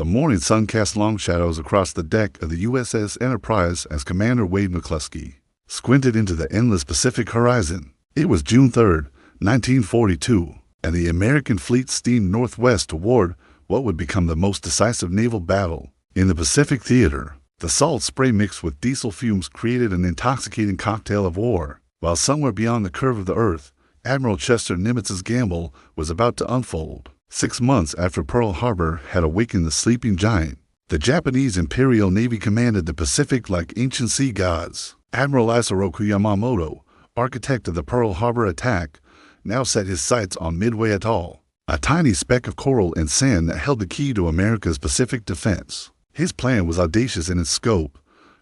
The morning sun cast long shadows across the deck of the USS Enterprise as Commander Wade McCluskey squinted into the endless Pacific horizon. It was June 3, 1942, and the American fleet steamed northwest toward what would become the most decisive naval battle in the Pacific theater. The salt spray mixed with diesel fumes created an intoxicating cocktail of war, while somewhere beyond the curve of the earth, Admiral Chester Nimitz's gamble was about to unfold. 6 months after Pearl Harbor had awakened the sleeping giant, the Japanese Imperial Navy commanded the Pacific like ancient sea gods. Admiral Isoroku Yamamoto, architect of the Pearl Harbor attack, now set his sights on Midway Atoll, a tiny speck of coral and sand that held the key to America's Pacific defense. His plan was audacious in its scope: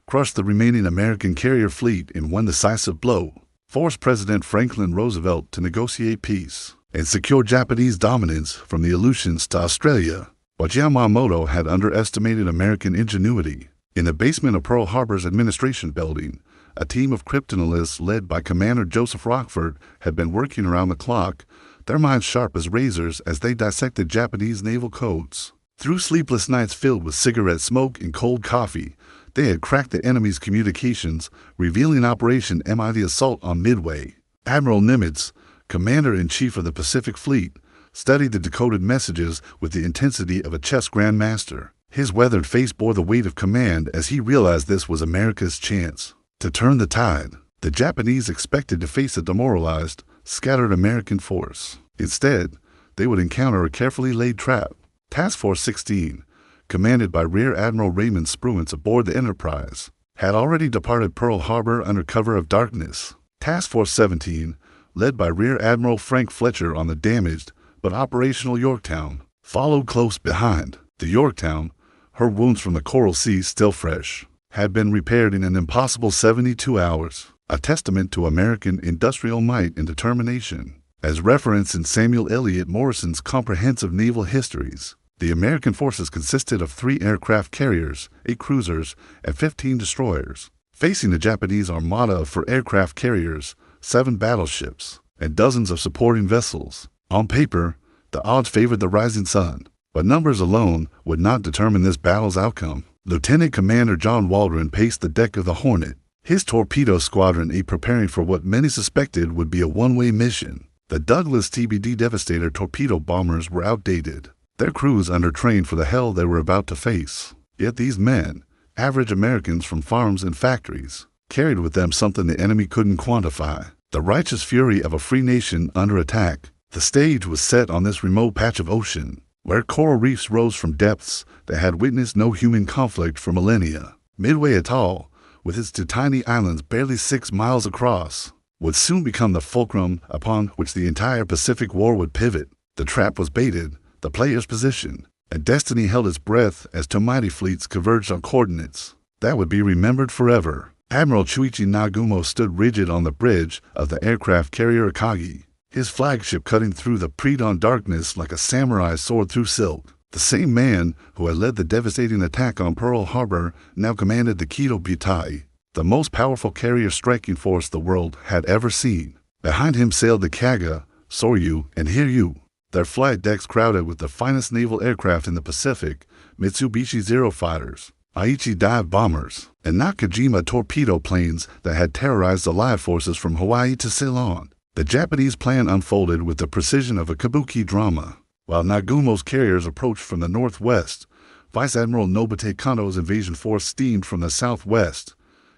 crush the remaining American carrier fleet in one decisive blow, force President Franklin Roosevelt to negotiate peace, and secure Japanese dominance from the Aleutians to Australia. But Yamamoto had underestimated American ingenuity. In the basement of Pearl Harbor's administration building, a team of cryptanalysts led by Commander Joseph Rockford had been working around the clock, their minds sharp as razors as they dissected Japanese naval codes. Through sleepless nights filled with cigarette smoke and cold coffee, they had cracked the enemy's communications, revealing Operation MI: Assault on Midway. Admiral Nimitz, Commander-in-Chief of the Pacific Fleet, studied the decoded messages with the intensity of a chess grandmaster. His weathered face bore the weight of command as he realized this was America's chance to turn the tide. The Japanese expected to face a demoralized, scattered American force. Instead, they would encounter a carefully laid trap. Task Force 16, commanded by Rear Admiral Raymond Spruance aboard the Enterprise, had already departed Pearl Harbor under cover of darkness. Task Force 17, led by Rear Admiral Frank Fletcher on the damaged but operational Yorktown, followed close behind. The Yorktown, her wounds from the Coral Sea still fresh, had been repaired in an impossible 72 hours, a testament to American industrial might and determination. As referenced in Samuel Eliot Morrison's comprehensive naval histories, the American forces consisted of 3 aircraft carriers, 8 cruisers, and 15 destroyers, facing the Japanese armada of 4 aircraft carriers, 7 battleships, and dozens of supporting vessels. On paper, the odds favored the rising sun, but numbers alone would not determine this battle's outcome. Lieutenant Commander John Waldron paced the deck of the Hornet, his torpedo squadron preparing for what many suspected would be a one-way mission. The Douglas TBD Devastator torpedo bombers were outdated, their crews undertrained for the hell they were about to face. Yet these men, average Americans from farms and factories, carried with them something the enemy couldn't quantify: the righteous fury of a free nation under attack. The stage was set on this remote patch of ocean, where coral reefs rose from depths that had witnessed no human conflict for millennia. Midway Atoll, with its 2 tiny islands barely 6 miles across, would soon become the fulcrum upon which the entire Pacific War would pivot. The trap was baited, the players positioned, and destiny held its breath as 2 mighty fleets converged on coordinates that would be remembered forever. Admiral Chuichi Nagumo stood rigid on the bridge of the aircraft carrier Akagi, his flagship cutting through the pre-dawn darkness like a samurai sword through silk. The same man who had led the devastating attack on Pearl Harbor now commanded the Kido Butai, the most powerful carrier striking force the world had ever seen. Behind him sailed the Kaga, Soryu, and Hiryu, their flight decks crowded with the finest naval aircraft in the Pacific: Mitsubishi Zero fighters, Aichi dive bombers, and Nakajima torpedo planes that had terrorized the live forces from Hawaii to Ceylon. The Japanese plan unfolded with the precision of a kabuki drama. While Nagumo's carriers approached from the northwest, Vice Admiral Nobute Kando's invasion force steamed from the southwest,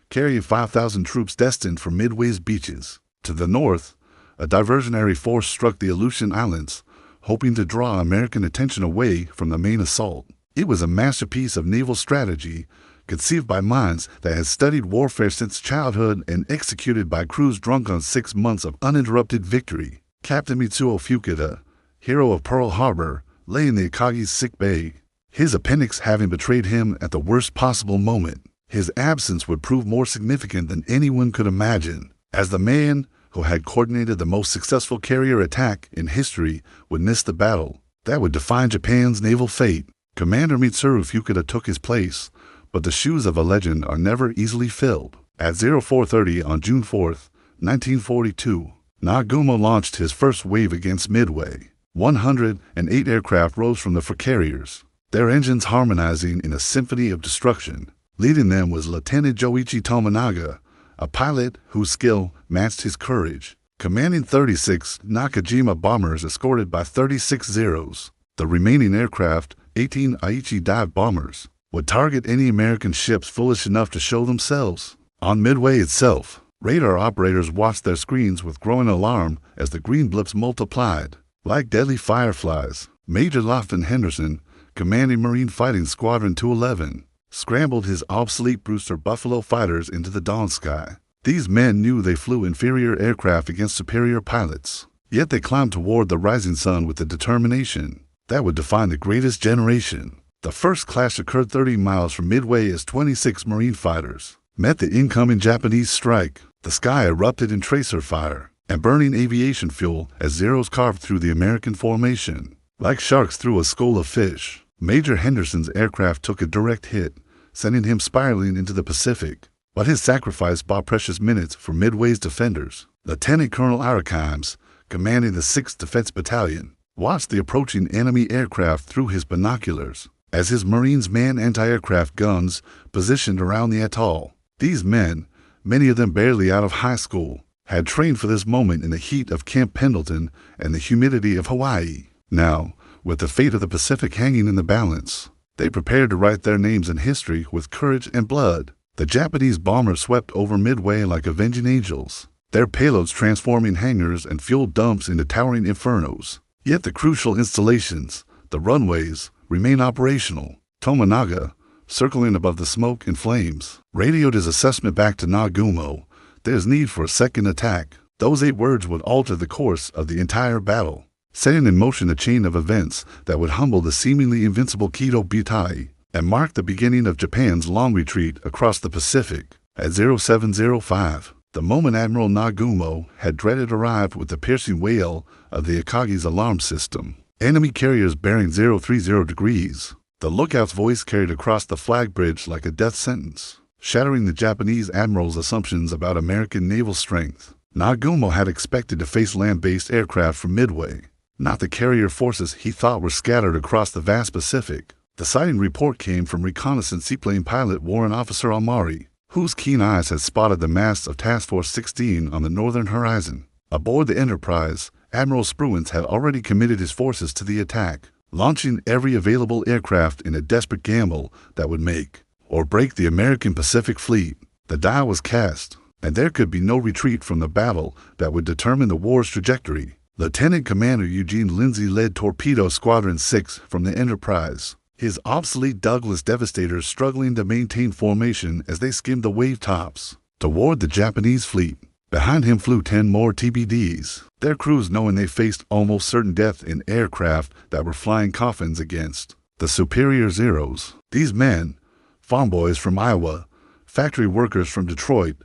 carrying 5,000 troops destined for Midway's beaches. To the north, a diversionary force struck the Aleutian Islands, hoping to draw American attention away from the main assault. It was a masterpiece of naval strategy, conceived by minds that had studied warfare since childhood and executed by crews drunk on 6 months of uninterrupted victory. Captain Mitsuo Fukuda, hero of Pearl Harbor, lay in the Akagi's sick bay, his appendix having betrayed him at the worst possible moment. His absence would prove more significant than anyone could imagine, as the man who had coordinated the most successful carrier attack in history would miss the battle that would define Japan's naval fate. Commander Mitsuru Fukuda took his place, but the shoes of a legend are never easily filled. At 0430 on June 4, 1942, Nagumo launched his first wave against Midway. 108 aircraft rose from the 4 carriers, their engines harmonizing in a symphony of destruction. Leading them was Lieutenant Joichi Tominaga, a pilot whose skill matched his courage, commanding 36 Nakajima bombers escorted by 36 Zeros. The remaining aircraft, 18 Aichi dive bombers, would target any American ships foolish enough to show themselves. On Midway itself, radar operators watched their screens with growing alarm as the green blips multiplied. Like deadly fireflies, Major Lofton Henderson, commanding Marine Fighting Squadron 211, scrambled his obsolete Brewster Buffalo fighters into the dawn sky. These men knew they flew inferior aircraft against superior pilots, yet they climbed toward the rising sun with a determination that would define the greatest generation. The first clash occurred 30 miles from Midway as 26 Marine fighters met the incoming Japanese strike. The sky erupted in tracer fire and burning aviation fuel as Zeros carved through the American formation. Like sharks through a school of fish, Major Henderson's aircraft took a direct hit, sending him spiraling into the Pacific. But his sacrifice bought precious minutes for Midway's defenders. Lieutenant Colonel Arakimes, commanding the 6th Defense Battalion, watched the approaching enemy aircraft through his binoculars as his Marines manned anti-aircraft guns positioned around the atoll. These men, many of them barely out of high school, had trained for this moment in the heat of Camp Pendleton and the humidity of Hawaii. Now, with the fate of the Pacific hanging in the balance, they prepared to write their names in history with courage and blood. The Japanese bombers swept over Midway like avenging angels, their payloads transforming hangars and fuel dumps into towering infernos. Yet the crucial installations, the runways, remain operational. Tominaga, circling above the smoke and flames, radioed his assessment back to Nagumo. There's need for a second attack. Those 8 words would alter the course of the entire battle, setting in motion a chain of events that would humble the seemingly invincible WWII and mark the beginning of Japan's long retreat across the Pacific. At 0705, the moment Admiral Nagumo had dreaded arrived with the piercing wail of the Akagi's alarm system. Enemy carriers bearing 030 degrees. The lookout's voice carried across the flag bridge like a death sentence, shattering the Japanese admiral's assumptions about American naval strength. Nagumo had expected to face land-based aircraft from Midway, not the carrier forces he thought were scattered across the vast Pacific. The sighting report came from reconnaissance seaplane pilot Warrant Officer Amari, whose keen eyes had spotted the masts of Task Force 16 on the northern horizon. Aboard the Enterprise, Admiral Spruance had already committed his forces to the attack, launching every available aircraft in a desperate gamble that would make or break the American Pacific Fleet. The die was cast, and there could be no retreat from the battle that would determine the war's trajectory. Lieutenant Commander Eugene Lindsay led Torpedo Squadron 6 from the Enterprise, his obsolete Douglas Devastators struggling to maintain formation as they skimmed the wave tops toward the Japanese fleet. Behind him flew 10 more TBDs, their crews knowing they faced almost certain death in aircraft that were flying coffins against the superior Zeros. These men, farm boys from Iowa, factory workers from Detroit,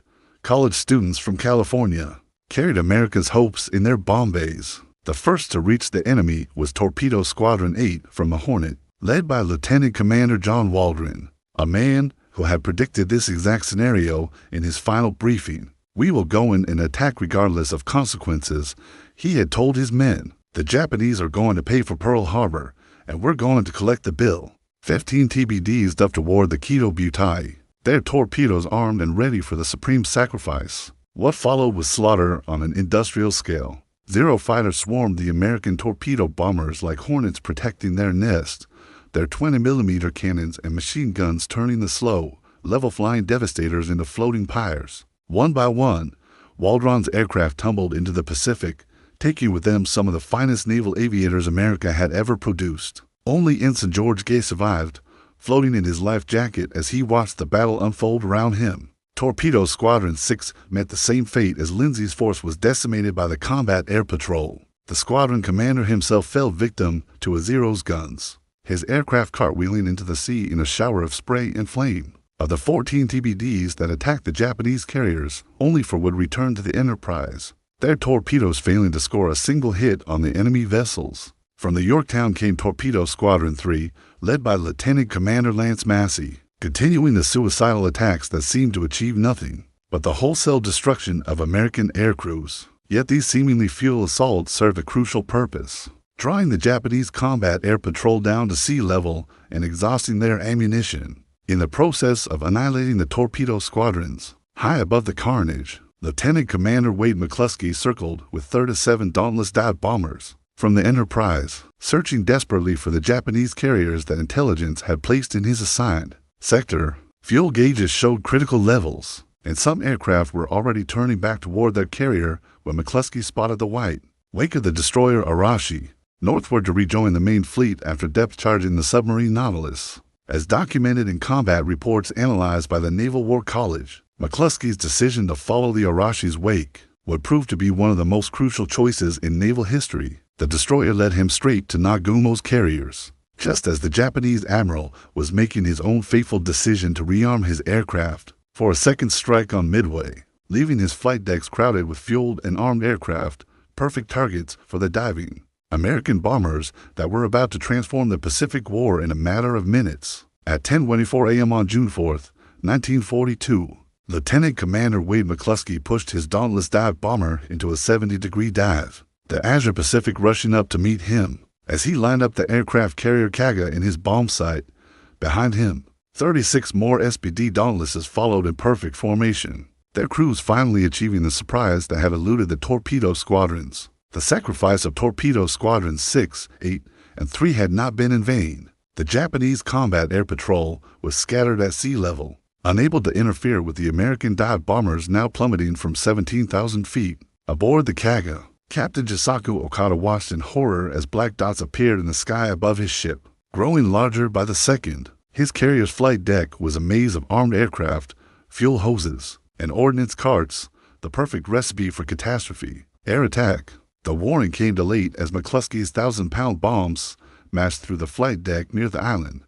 college students from California, carried America's hopes in their bomb bays. The first to reach the enemy was Torpedo Squadron 8 from the Hornet, led by Lieutenant Commander John Waldron, a man who had predicted this exact scenario in his final briefing. "We will go in and attack regardless of consequences," he had told his men. "The Japanese are going to pay for Pearl Harbor, and we're going to collect the bill." 15 TBDs ducked toward the WWII, their torpedoes armed and ready for the supreme sacrifice. What followed was slaughter on an industrial scale. Zero fighters swarmed the American torpedo bombers like hornets protecting their nest, their 20mm cannons and machine guns turning the slow, level-flying Devastators into floating pyres. One by one, Waldron's aircraft tumbled into the Pacific, taking with them some of the finest naval aviators America had ever produced. Only Ensign George Gay survived, floating in his life jacket as he watched the battle unfold around him. Torpedo Squadron 6 met the same fate as Lindsay's force was decimated by the Combat Air Patrol. The squadron commander himself fell victim to a Zero's guns, his aircraft cartwheeling into the sea in a shower of spray and flame. Of the 14 TBDs that attacked the Japanese carriers, only 4 would return to the Enterprise, their torpedoes failing to score a single hit on the enemy vessels. From the Yorktown came Torpedo Squadron 3, led by Lieutenant Commander Lance Massey, continuing the suicidal attacks that seemed to achieve nothing but the wholesale destruction of American air crews. Yet these seemingly futile assaults served a crucial purpose. drawing the Japanese combat air patrol down to sea level and exhausting their ammunition. In the process of annihilating the torpedo squadrons, high above the carnage, Lieutenant Commander Wade McCluskey circled with 37 Dauntless dive bombers from the Enterprise, searching desperately for the Japanese carriers that intelligence had placed in his assigned sector. Fuel gauges showed critical levels, and some aircraft were already turning back toward their carrier when McCluskey spotted the white wake of the destroyer Arashi, northward to rejoin the main fleet after depth charging the submarine Nautilus. As documented in combat reports analyzed by the Naval War College, McCluskey's decision to follow the Arashi's wake would prove to be one of the most crucial choices in naval history. The destroyer led him straight to Nagumo's carriers, just as the Japanese admiral was making his own fateful decision to rearm his aircraft for a second strike on Midway, leaving his flight decks crowded with fueled and armed aircraft, perfect targets for the diving American bombers that were about to transform the Pacific War in a matter of minutes. At 10:24 a.m. on June 4, 1942, Lieutenant Commander Wade McCluskey pushed his Dauntless dive bomber into a 70-degree dive, the Azure Pacific rushing up to meet him. As he lined up the aircraft carrier Kaga in his bomb sight, behind him, 36 more SPD Dauntlesses followed in perfect formation, their crews finally achieving the surprise that had eluded the torpedo squadrons. The sacrifice of torpedo squadrons 6, 8, and 3 had not been in vain. The Japanese combat air patrol was scattered at sea level, unable to interfere with the American dive bombers now plummeting from 17,000 feet. Aboard the Kaga, Captain Jisaku Okada watched in horror as black dots appeared in the sky above his ship, growing larger by the second. His carrier's flight deck was a maze of armed aircraft, fuel hoses, and ordnance carts, the perfect recipe for catastrophe. Air attack. The warning came too late as McCluskey's 1,000-pound bombs smashed through the flight deck near the island,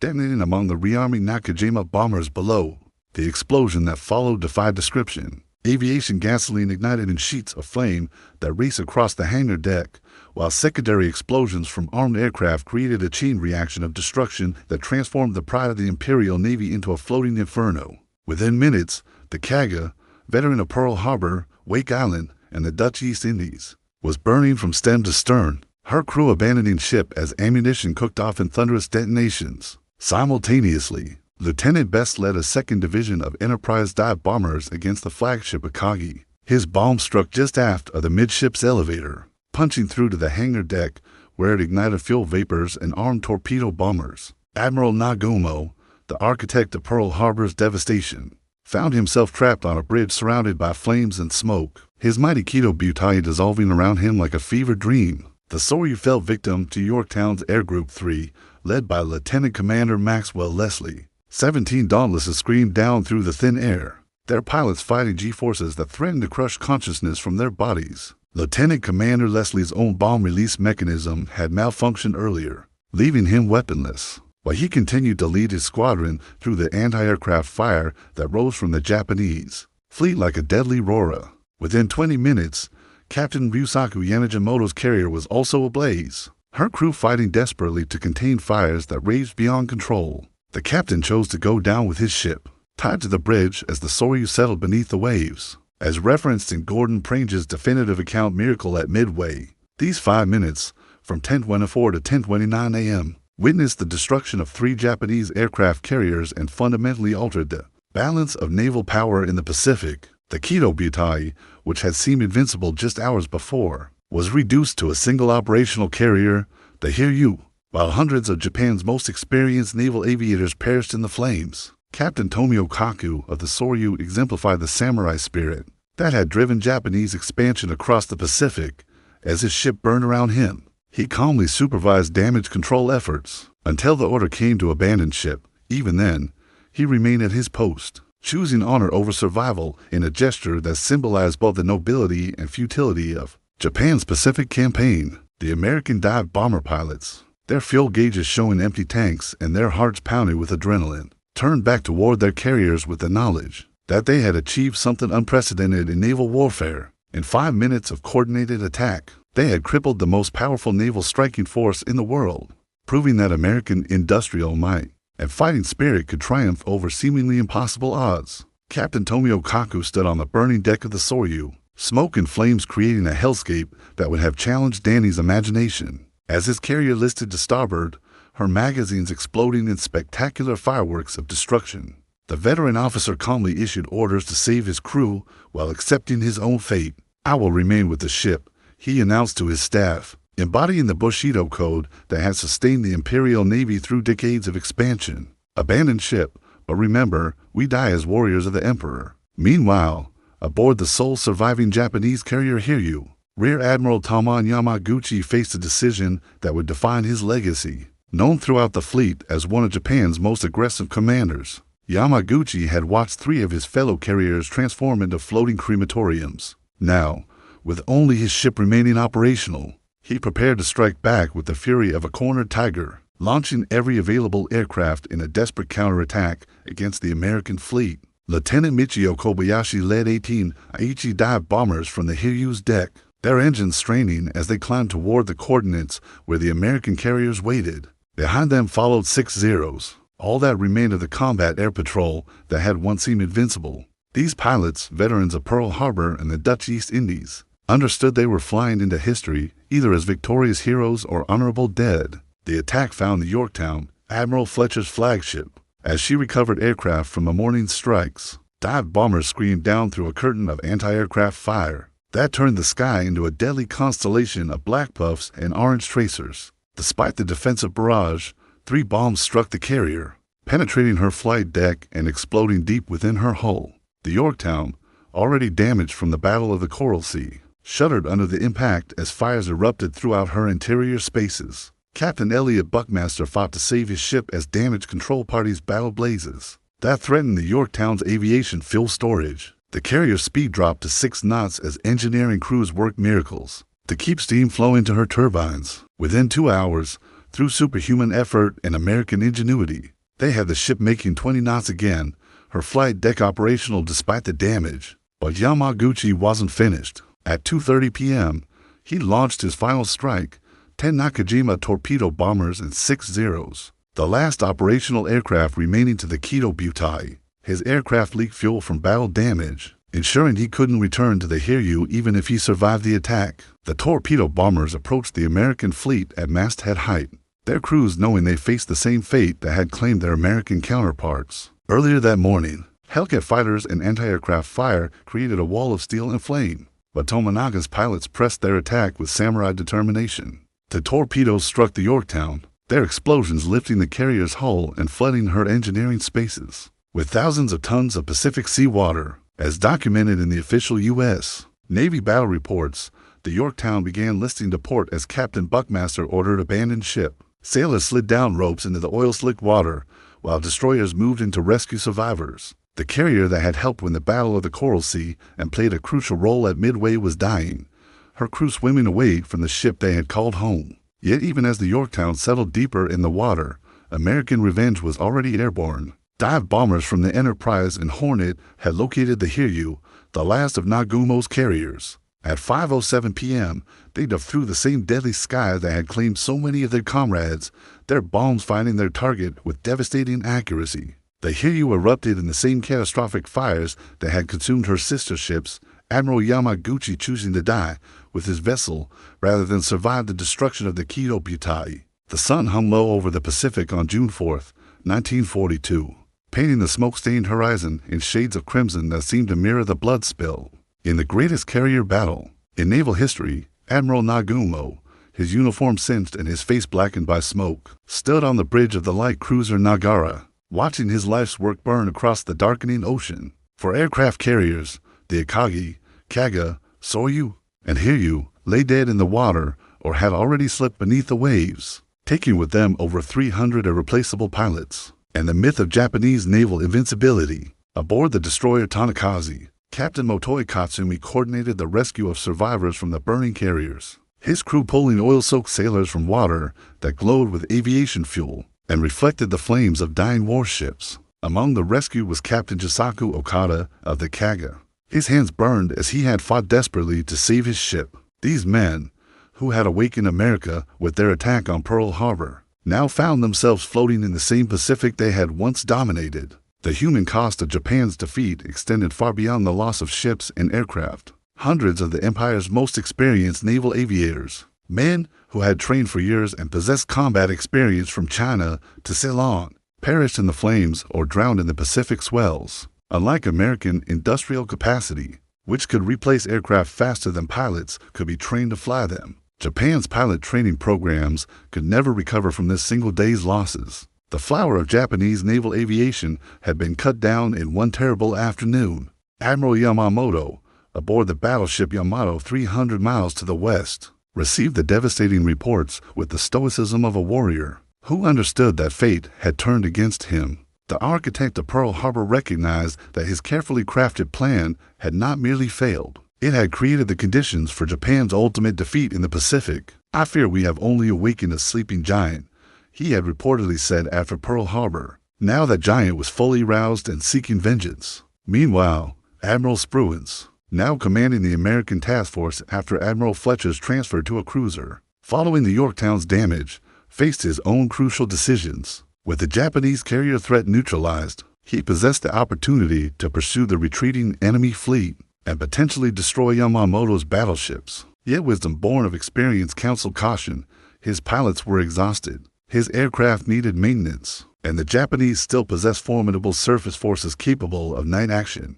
detonating among the rearming Nakajima bombers below. The explosion that followed defied description. Aviation gasoline ignited in sheets of flame that raced across the hangar deck, while secondary explosions from armed aircraft created a chain reaction of destruction that transformed the pride of the Imperial Navy into a floating inferno. Within minutes, the Kaga, veteran of Pearl Harbor, Wake Island, and the Dutch East Indies, was burning from stem to stern, her crew abandoning ship as ammunition cooked off in thunderous detonations. Simultaneously, Lieutenant Best led a second division of Enterprise dive bombers against the flagship Akagi. His bomb struck just aft of the midship's elevator, punching through to the hangar deck where it ignited fuel vapors and armed torpedo bombers. Admiral Nagumo, the architect of Pearl Harbor's devastation, found himself trapped on a bridge surrounded by flames and smoke, his mighty Kido Butai dissolving around him like a fever dream. The Soryu fell victim to Yorktown's Air Group 3, led by Lieutenant Commander Maxwell Leslie. 17 Dauntlesses screamed down through the thin air, their pilots fighting G-forces that threatened to crush consciousness from their bodies. Lieutenant Commander Leslie's own bomb release mechanism had malfunctioned earlier, leaving him weaponless, while he continued to lead his squadron through the anti-aircraft fire that rose from the Japanese fleet like a deadly roara. Within 20 minutes, Captain Ryusaku Yanagimoto's carrier was also ablaze, her crew fighting desperately to contain fires that raged beyond control. The captain chose to go down with his ship, tied to the bridge as the Soryu settled beneath the waves. As referenced in Gordon Prange's definitive account Miracle at Midway, these 5 minutes, from 10:24 to 10:29 a.m., witnessed the destruction of 3 Japanese aircraft carriers and fundamentally altered the balance of naval power in the Pacific. The Kido Butai, which had seemed invincible just hours before, was reduced to a single operational carrier, the Hiryu, while hundreds of Japan's most experienced naval aviators perished in the flames. Captain Tomio Kaku of the Soryu exemplified the samurai spirit that had driven Japanese expansion across the Pacific. As his ship burned around him, he calmly supervised damage control efforts until the order came to abandon ship. Even then, he remained at his post, choosing honor over survival in a gesture that symbolized both the nobility and futility of Japan's Pacific campaign. The American dive bomber pilots, their fuel gauges showing empty tanks and their hearts pounding with adrenaline, turned back toward their carriers with the knowledge that they had achieved something unprecedented in naval warfare. In 5 minutes of coordinated attack, they had crippled the most powerful naval striking force in the world, proving that American industrial might and fighting spirit could triumph over seemingly impossible odds. Captain Tomio Kaku stood on the burning deck of the Soryu, smoke and flames creating a hellscape that would have challenged Danny's imagination. as his carrier listed to starboard, her magazines exploding in spectacular fireworks of destruction. The veteran officer calmly issued orders to save his crew while accepting his own fate. "I will remain with the ship," he announced to his staff, embodying the Bushido code that had sustained the Imperial Navy through decades of expansion. "Abandon ship, but remember, we die as warriors of the Emperor." Meanwhile, aboard the sole surviving Japanese carrier Hiryu, Rear Admiral Taman Yamaguchi faced a decision that would define his legacy. Known throughout the fleet as one of Japan's most aggressive commanders, Yamaguchi had watched 3 of his fellow carriers transform into floating crematoriums. Now, with only his ship remaining operational, he prepared to strike back with the fury of a cornered tiger, launching every available aircraft in a desperate counterattack against the American fleet. Lieutenant Michio Kobayashi led 18 Aichi dive bombers from the Hiryu's deck, their engines straining as they climbed toward the coordinates where the American carriers waited. Behind them followed 6 Zeros, all that remained of the combat air patrol that had once seemed invincible. These pilots, veterans of Pearl Harbor and the Dutch East Indies, understood they were flying into history either as victorious heroes or honorable dead. The attack found the Yorktown, Admiral Fletcher's flagship. As she recovered aircraft from the morning's strikes, dive bombers screamed down through a curtain of anti-aircraft fire that turned the sky into a deadly constellation of black puffs and orange tracers. Despite the defensive barrage, 3 bombs struck the carrier, penetrating her flight deck and exploding deep within her hull. The Yorktown, already damaged from the Battle of the Coral Sea, shuddered under the impact as fires erupted throughout her interior spaces. Captain Elliot Buckmaster fought to save his ship as damage control parties battled blazes that threatened the Yorktown's aviation fuel storage. The carrier's speed dropped to 6 knots as engineering crews worked miracles to keep steam flowing to her turbines. Within 2 hours, through superhuman effort and American ingenuity, they had the ship making 20 knots again, her flight deck operational despite the damage. But Yamaguchi wasn't finished. At 2:30 p.m., he launched his final strike, 10 Nakajima torpedo bombers and 6 Zeros, the last operational aircraft remaining to the Kido Butai. His aircraft leaked fuel from battle damage, ensuring he couldn't return to the Hiryu even if he survived the attack. The torpedo bombers approached the American fleet at masthead height, their crews knowing they faced the same fate that had claimed their American counterparts. Earlier that morning, Hellcat fighters and anti-aircraft fire created a wall of steel and flame, but Tomonaga's pilots pressed their attack with samurai determination. The torpedoes struck the Yorktown, their explosions lifting the carrier's hull and flooding her engineering spaces with thousands of tons of Pacific Sea water. As documented in the official U.S. Navy battle reports, the Yorktown began listing to port as Captain Buckmaster ordered abandoned ship. Sailors slid down ropes into the oil-slicked water, while destroyers moved in to rescue survivors. The carrier that had helped win the Battle of the Coral Sea and played a crucial role at Midway was dying, her crew swimming away from the ship they had called home. Yet even as the Yorktown settled deeper in the water, American revenge was already airborne. Dive bombers from the Enterprise and Hornet had located the Hiryu, the last of Nagumo's carriers. At 5:07 p.m., they dove through the same deadly sky that had claimed so many of their comrades, their bombs finding their target with devastating accuracy. The Hiryu erupted in the same catastrophic fires that had consumed her sister ships, Admiral Yamaguchi choosing to die with his vessel rather than survive the destruction of the Kido Butai. The sun hung low over the Pacific on June 4, 1942, painting the smoke-stained horizon in shades of crimson that seemed to mirror the blood spill. In the greatest carrier battle in naval history, Admiral Nagumo, his uniform singed and his face blackened by smoke, stood on the bridge of the light cruiser Nagara, watching his life's work burn across the darkening ocean. For aircraft carriers, the Akagi, Kaga, Soryu, and Hiryu lay dead in the water or had already slipped beneath the waves, taking with them over 300 irreplaceable pilots. And the myth of Japanese naval invincibility. Aboard the destroyer Tanakaze, Captain Motoi Katsumi coordinated the rescue of survivors from the burning carriers, his crew pulling oil-soaked sailors from water that glowed with aviation fuel and reflected the flames of dying warships. Among the rescued was Captain Jisaku Okada of the Kaga. His hands burned as he had fought desperately to save his ship. These men, who had awakened America with their attack on Pearl Harbor, now found themselves floating in the same Pacific they had once dominated. The human cost of Japan's defeat extended far beyond the loss of ships and aircraft. Hundreds of the Empire's most experienced naval aviators, Men who had trained for years and possessed combat experience from China to Ceylon perished in the flames or drowned in the Pacific swells. Unlike American industrial capacity, which could replace aircraft faster than pilots could be trained to fly them, Japan's pilot training programs could never recover from this single day's losses. The flower of Japanese naval aviation had been cut down in one terrible afternoon. Admiral Yamamoto, aboard the battleship Yamato 300 miles to the west, received the devastating reports with the stoicism of a warrior who understood that fate had turned against him. The architect of Pearl Harbor recognized that his carefully crafted plan had not merely failed. It had created the conditions for Japan's ultimate defeat in the Pacific. "I fear we have only awakened a sleeping giant," he had reportedly said after Pearl Harbor. Now that giant was fully roused and seeking vengeance. Meanwhile, Admiral Spruance, now commanding the American task force after Admiral Fletcher's transfer to a cruiser, following the Yorktown's damage, faced his own crucial decisions. With the Japanese carrier threat neutralized, he possessed the opportunity to pursue the retreating enemy fleet and potentially destroy Yamamoto's battleships. Yet wisdom born of experience counseled caution. His pilots were exhausted, his aircraft needed maintenance, and the Japanese still possessed formidable surface forces capable of night action.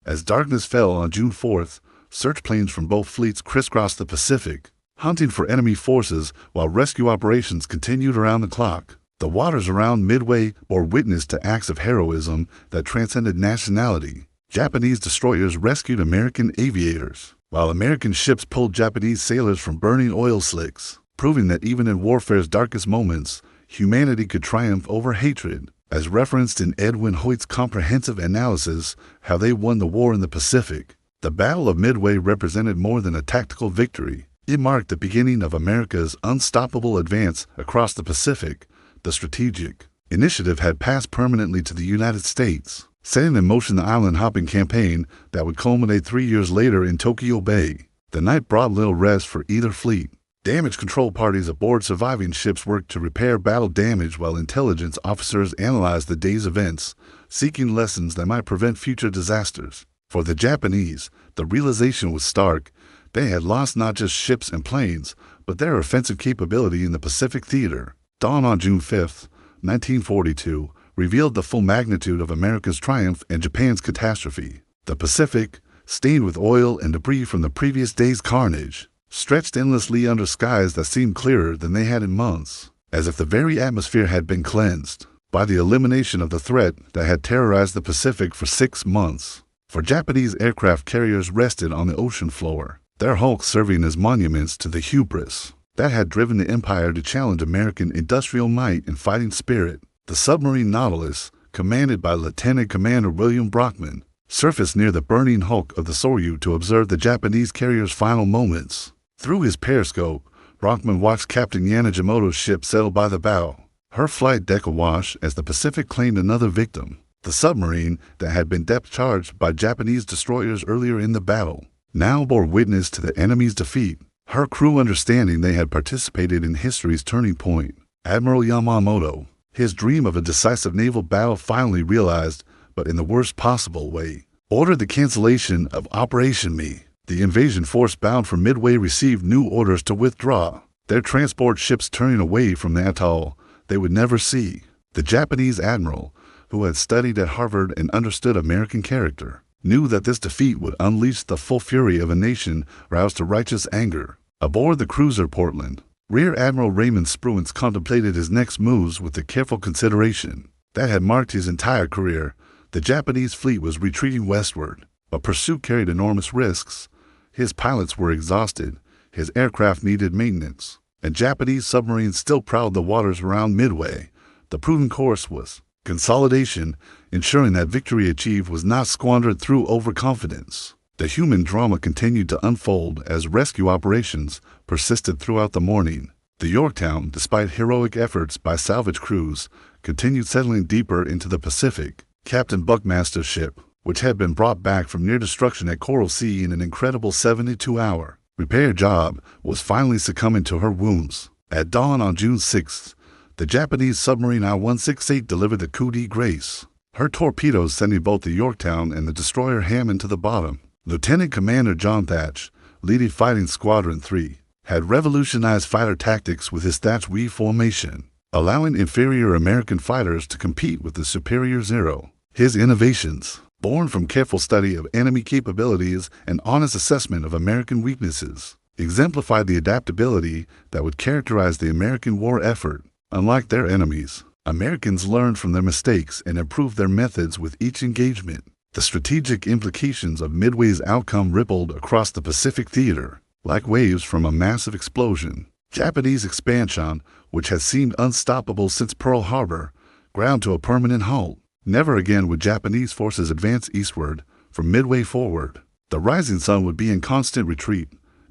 As darkness fell on June 4th, search planes from both fleets crisscrossed the Pacific, hunting for enemy forces while rescue operations continued around the clock. The waters around Midway bore witness to acts of heroism that transcended nationality. Japanese destroyers rescued American aviators, while American ships pulled Japanese sailors from burning oil slicks, proving that even in warfare's darkest moments, humanity could triumph over hatred. As referenced in Edwin Hoyt's comprehensive analysis, How They Won the War in the Pacific, the Battle of Midway represented more than a tactical victory. It marked the beginning of America's unstoppable advance across the Pacific. The strategic initiative had passed permanently to the United States, setting in motion the island-hopping campaign that would culminate 3 years later in Tokyo Bay. The night brought little rest for either fleet. Damage control parties aboard surviving ships worked to repair battle damage while intelligence officers analyzed the day's events, seeking lessons that might prevent future disasters. For the Japanese, the realization was stark. They had lost not just ships and planes, but their offensive capability in the Pacific theater. Dawn on June 5, 1942, revealed the full magnitude of America's triumph and Japan's catastrophe. The Pacific, stained with oil and debris from the previous day's carnage, stretched endlessly under skies that seemed clearer than they had in months, as if the very atmosphere had been cleansed by the elimination of the threat that had terrorized the Pacific for 6 months. For Japanese aircraft carriers rested on the ocean floor, their hulks serving as monuments to the hubris that had driven the empire to challenge American industrial might and fighting spirit. The submarine Nautilus, commanded by Lieutenant Commander William Brockman, surfaced near the burning hulk of the Soryu to observe the Japanese carrier's final moments. Through his periscope, Brockman watched Captain Yamamoto's ship settle by the bow, her flight deck awash as the Pacific claimed another victim. The submarine that had been depth-charged by Japanese destroyers earlier in the battle now bore witness to the enemy's defeat, her crew understanding they had participated in history's turning point. Admiral Yamamoto, his dream of a decisive naval battle finally realized, but in the worst possible way, ordered the cancellation of Operation Me. The invasion force bound for Midway received new orders to withdraw, their transport ships turning away from the atoll they would never see. The Japanese admiral, who had studied at Harvard and understood American character, knew that this defeat would unleash the full fury of a nation roused to righteous anger. Aboard the cruiser Portland, Rear Admiral Raymond Spruance contemplated his next moves with the careful consideration that had marked his entire career. The Japanese fleet was retreating westward, but pursuit carried enormous risks. His pilots were exhausted, his aircraft needed maintenance, and Japanese submarines still prowled the waters around Midway. The proven course was consolidation, ensuring that victory achieved was not squandered through overconfidence. The human drama continued to unfold as rescue operations persisted throughout the morning. The Yorktown, despite heroic efforts by salvage crews, continued settling deeper into the Pacific. Captain Buckmaster's ship, which had been brought back from near destruction at Coral Sea in an incredible 72-hour repair job, was finally succumbing to her wounds. At dawn on June 6th, the Japanese submarine I-168 delivered the coup de grace, her torpedoes sending both the Yorktown and the destroyer Hammond to the bottom. Lieutenant Commander John Thatch, leading Fighting Squadron 3, had revolutionized fighter tactics with his Thatch WWII formation, allowing inferior American fighters to compete with the superior Zero. His innovations, born from careful study of enemy capabilities and honest assessment of American weaknesses, exemplified the adaptability that would characterize the American war effort. Unlike their enemies, Americans learned from their mistakes and improved their methods with each engagement. The strategic implications of Midway's outcome rippled across the Pacific theater, like waves from a massive explosion. Japanese expansion, which had seemed unstoppable since Pearl Harbor, ground to a permanent halt. Never again would Japanese forces advance eastward from Midway forward. The rising sun would be in constant retreat,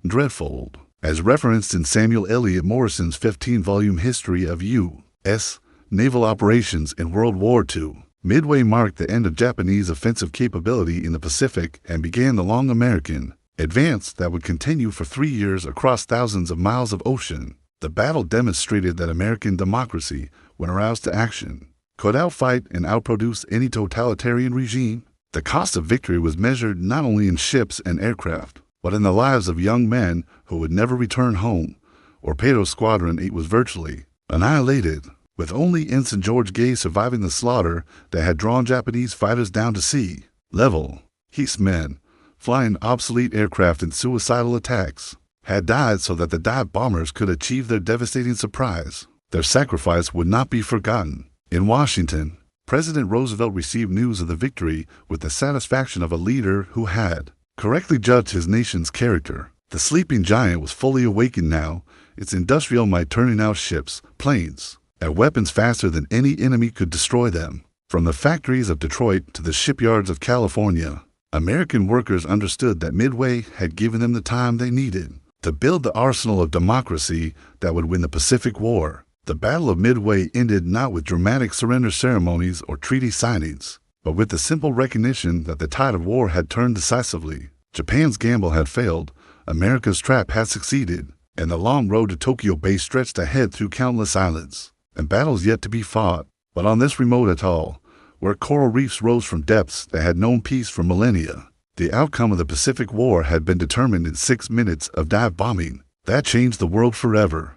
dreadful. As referenced in Samuel Eliot Morrison's 15-volume History of U.S. Naval Operations in World War II, Midway marked the end of Japanese offensive capability in the Pacific and began the long American advance that would continue for 3 years across thousands of miles of ocean. The battle demonstrated that American democracy, when aroused to action, could outfight and outproduce any totalitarian regime. The cost of victory was measured not only in ships and aircraft, but in the lives of young men who would never return home. Torpedo Squadron 8 was virtually annihilated, with only Ensign George Gay surviving the slaughter that had drawn Japanese fighters down to sea level. His men, flying obsolete aircraft in suicidal attacks, had died so that the dive bombers could achieve their devastating surprise. Their sacrifice would not be forgotten. In Washington, President Roosevelt received news of the victory with the satisfaction of a leader who had correctly judged his nation's character. The sleeping giant was fully awakened now, its industrial might turning out ships, planes, and weapons faster than any enemy could destroy them. From the factories of Detroit to the shipyards of California, American workers understood that Midway had given them the time they needed to build the arsenal of democracy that would win the Pacific War. The Battle of Midway ended not with dramatic surrender ceremonies or treaty signings, but with the simple recognition that the tide of war had turned decisively. Japan's gamble had failed, America's trap had succeeded, and the long road to Tokyo Bay stretched ahead through countless islands and battles yet to be fought. But on this remote atoll, where coral reefs rose from depths that had known peace for millennia, the outcome of the Pacific War had been determined in 6 minutes of dive bombing. That changed the world forever.